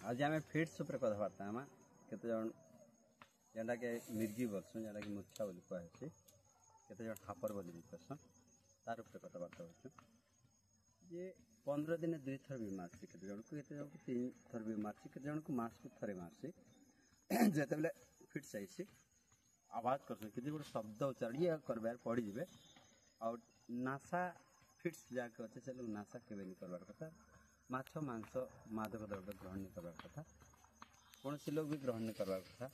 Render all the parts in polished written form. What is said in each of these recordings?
आज आम फिट्स कथबार्ता आम केते जन जेनटा कि मिर्गी बोलसन जेनटा कि मुछा बोली कहे केते जन हापर बोली भी कहसन तार उपरे कथबार्ता हो जे 15 दिन 2 थर भी मारसी केते जन को 3 थर भी मारसी केते जन को मास को थरे मारसी जेते बेले फिट्स आइसी आवाज करसन कि गोटे शब्द उच्चारण ये करबार पड़ी जिवे और नासा फिट्स जाके अच्छे से लोग नासा केवे नहीं करबार कथा माछ मांस मादक द्रव्य ग्रहण नहीं करबार कथा कौन से लोग भी ग्रहण नहीं करबार कथा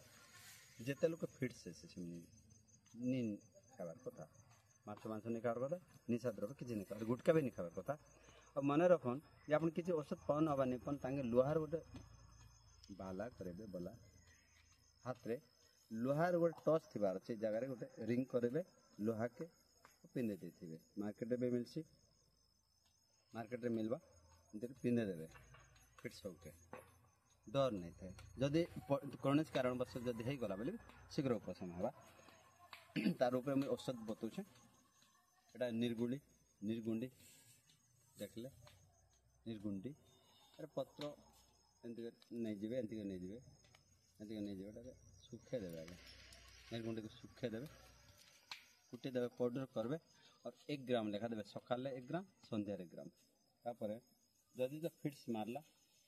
जेते लोग फिट्स नी खाबार कथा माछ मांस नहीं खाबार कथा निशा द्रव्य किसी नहीं खाबार गुटका भी नहीं खाबार कथा और मन रखन जे आपन किसी औषध पन हवा नहीं पन तांगे लोहार गोटे बाला करेबे बला हाथ रे लोहार गोटे टच थिबार से जगह गोटे रिंग करेबे लोहा के पिंधे देथिबे मार्केट में मिलसी मार्केट में मिलबा पिंधे देवे फिट्स के डर नहीं थाए जदि कौन कारणवश जदि हो गला बोले शीघ्र उपशम हवा तार ऊपर मुझे औषध बतौछे एटा निर्गुंडी देखले निर्गुंडी अरे पत्र एंती नहीं जीवे सुखे देवे आगे निर्गुंडी को सुखे देवे कुटे देवे पाउडर करबे और 1 ग्राम लेखा देवे सकाले 1 ग्राम संध्यार 1 ग्राम तापर जदि तो फिट्स मारला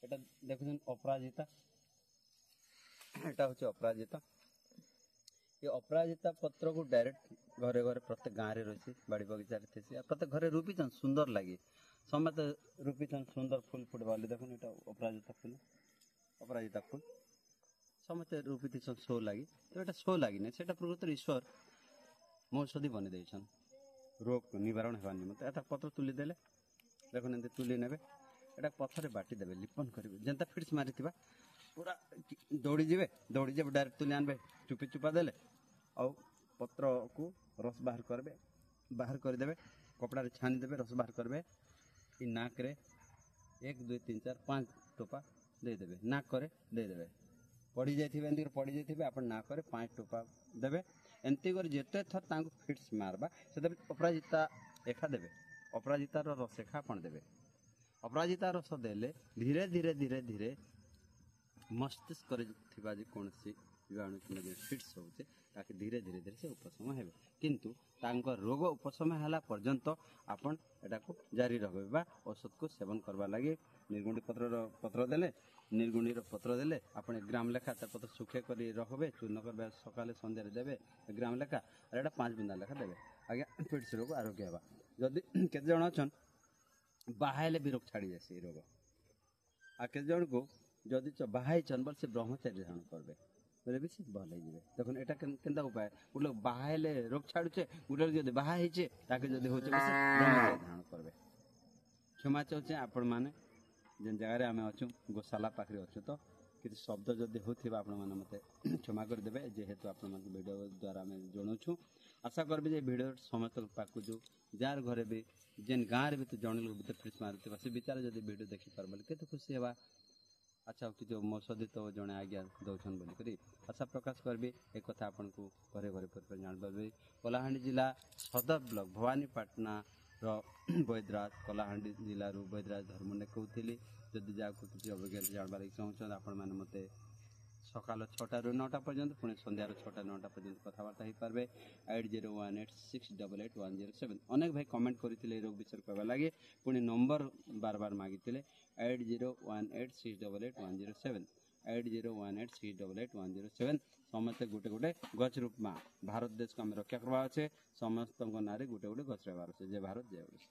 एटा देखुन अपराजिता एटा होचे अपराजिता ये अपराजिता पत्र को डायरेक्ट घरे घरे प्रत्येक गाँव रे रही बाड़ी बगीचा थे प्रत्येक घरे रूपीचन सुंदर लगे समस्त रूपीचन सुंदर फूल फुटवा देखुन एटा अपराजिता फूल समस्त रूपी शो लगी तो ये शो लगी ना से प्रकृत ईश्वर मौषधि बनी देछन रोग निवारण होगा निमंत एटा पत्र तुली देले देखुन एंती तुली नेबे एटा पथरे बाटी देबे लिपन करेंगे जेनता फिट्स मारी पूरा दौड़ी जाए डायरेक्ट तुली आनबे चुपी चुपा देले और पत्र को रस बाहर करदेवे कपड़ा रे छानी देवे रस बाहर करबे इ नाक रे 1 2 3 4 5 टोपा दे देबे नाक करे दे देबे पड़ी जाइथिबे एंती पड़ी जाइथिबे आपण नाक करे 5 टोपा देबे एंती कर जेते थर तांको फिट्स मारबा से अपराजिता एखा देबे अपराजिता रस एखा आपण देबे अपराजिता रस देले धीरे धीरे धीरे धीरे मस्तिष्क करे कौन जीवाणु कि फिट्स होचे ताकि धीरे धीरे धीरे से उपशम हेबे किंतु तांको रोग उपशम होला पर्यंत आपण एटा को जारी रखबा औषध को सेवन करबा लागि निर्गुंडी पत्र देले निर्गुंडी पत्र देले आपण 1 ग्राम लेखा त पत्र सुखे करी रखबे चूर्ण करबे सकाले संध्या रे देबे 1 ग्राम लेखा और एटा 5 बिंदा लेखा देबे आगे फिट्स रोग आरोग्य हेबा जदि केते जण अछन बाहाइले भी रोग छाड़ी जासी रोग आ केते जण को जदि बाहाई चन बोल से ब्रह्मचारी धारण करबे बोले भी भल हो देखुन एटा केनता उपाय गोटे बाहाइले रोग छाड़ुचे गोटे जदि बाहा हेचे ताके जदि होचे ब्रह्मचारी धारण करबे क्षमा चाहूचे आपण माने जेन जगह रे आमे अछु गोशाला पाखरे अछु तो किसी शब्द जदि होथिबा आपण माने मते क्षमा कर देबे जेहेतु आपण माने वीडियो द्वारा आमे जणुछु आशा करबे जे वीडियो समस्त पाकु जो जार घरे भी जेन गाँव रे भी तो जण लोग भी फिट्स मारते से विचार जदि वीडियो देखि परबल केते खुशी हेबा अच्छा कि जो मौषधि तो जड़े आज्ञा दौन बोलिक आशा प्रकाश करी एक कथा आपन को घरे घरे पर जानपारे कलाहांडी जिला सदर ब्लॉक भवानीपाटना बैद्यराज कलाहांडी जिला रू बैद्यराज धर्मने कहूली जदि जहाँ किसी अभिज्ञता जानवर चाहूँ आपण मैंने मत सकाल 6टा ରୁ 9ଟା पर्यंत पुणी संध्यार 6टा 9ଟା पर्यंत कथबार्ता हो पारे 8018686107 अनेक भाई कमेंट करते रोग विषय कहवा लगे पुणी नंबर बार बार मागिते 8018688107 8018688107 समस्ते गोटे गोटे गच रूप में भारत देश को आम रक्षा करवा अच्छे समस्त ना गोटे गोटे गच रहा जय भारत जय ओडिशा।